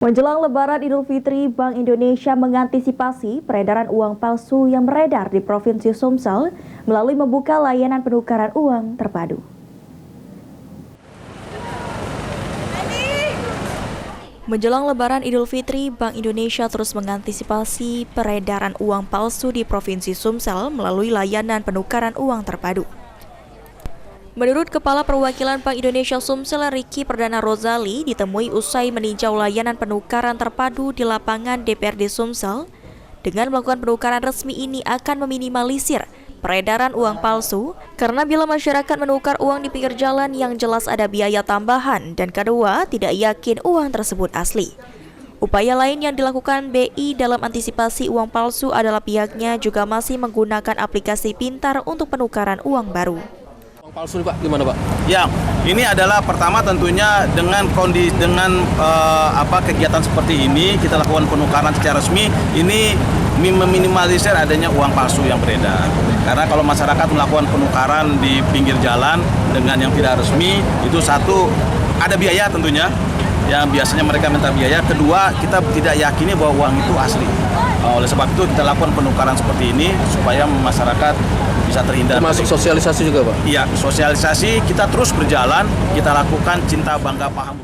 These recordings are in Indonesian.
Menjelang Lebaran Idul Fitri, Bank Indonesia mengantisipasi peredaran uang palsu yang beredar di Provinsi Sumsel melalui membuka layanan penukaran uang terpadu. Menjelang Lebaran Idul Fitri, Bank Indonesia terus mengantisipasi peredaran uang palsu di Provinsi Sumsel melalui layanan penukaran uang terpadu. Menurut Kepala Perwakilan Bank Indonesia Sumsel, Ricky Perdana Rozali, ditemui usai meninjau layanan penukaran terpadu di lapangan DPRD Sumsel. Dengan melakukan penukaran resmi ini akan meminimalisir peredaran uang palsu, karena bila masyarakat menukar uang di pinggir jalan yang jelas ada biaya tambahan, dan kedua, tidak yakin uang tersebut asli. Upaya lain yang dilakukan BI dalam antisipasi uang palsu adalah pihaknya juga masih menggunakan aplikasi pintar untuk penukaran uang baru. Palsu Pak, gimana Pak? Ya, ini adalah pertama tentunya dengan kegiatan seperti ini kita lakukan penukaran secara resmi, ini meminimalisir adanya uang palsu yang beredar. Karena kalau masyarakat melakukan penukaran di pinggir jalan dengan yang tidak resmi, itu satu ada biaya tentunya, yang biasanya mereka minta biaya. Kedua, kita tidak yakini bahwa uang itu asli. Oleh sebab itu kita lakukan penukaran seperti ini supaya masyarakat bisa terhindar. Termasuk sosialisasi juga Pak? Iya, sosialisasi kita terus berjalan, kita lakukan cinta bangga paham.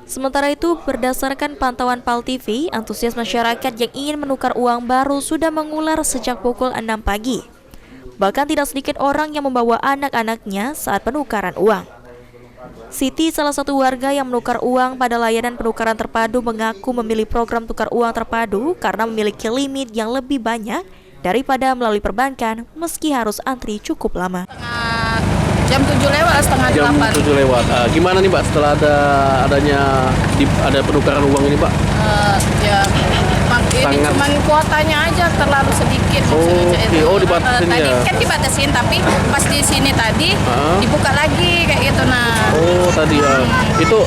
Sementara itu, berdasarkan pantauan PAL TV, antusias masyarakat yang ingin menukar uang baru sudah mengular sejak pukul 6 pagi. Bahkan tidak sedikit orang yang membawa anak-anaknya saat penukaran uang. Siti, salah satu warga yang menukar uang pada layanan penukaran terpadu, mengaku memilih program tukar uang terpadu karena memiliki limit yang lebih banyak daripada melalui perbankan, meski harus antri cukup lama. Jam 7 lewat, setengah 8. Jam 7 lewat. Gimana nih Pak setelah ada penukaran uang ini Pak? Ini cuma kuotanya aja terlalu sedikit. Dibatasin tadi ya? kan dibatasin, tapi pas di sini tadi dibuka lagi kayak gitu. Tadi ya. Itu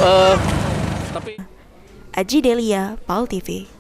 Aji Delia, PAL TV.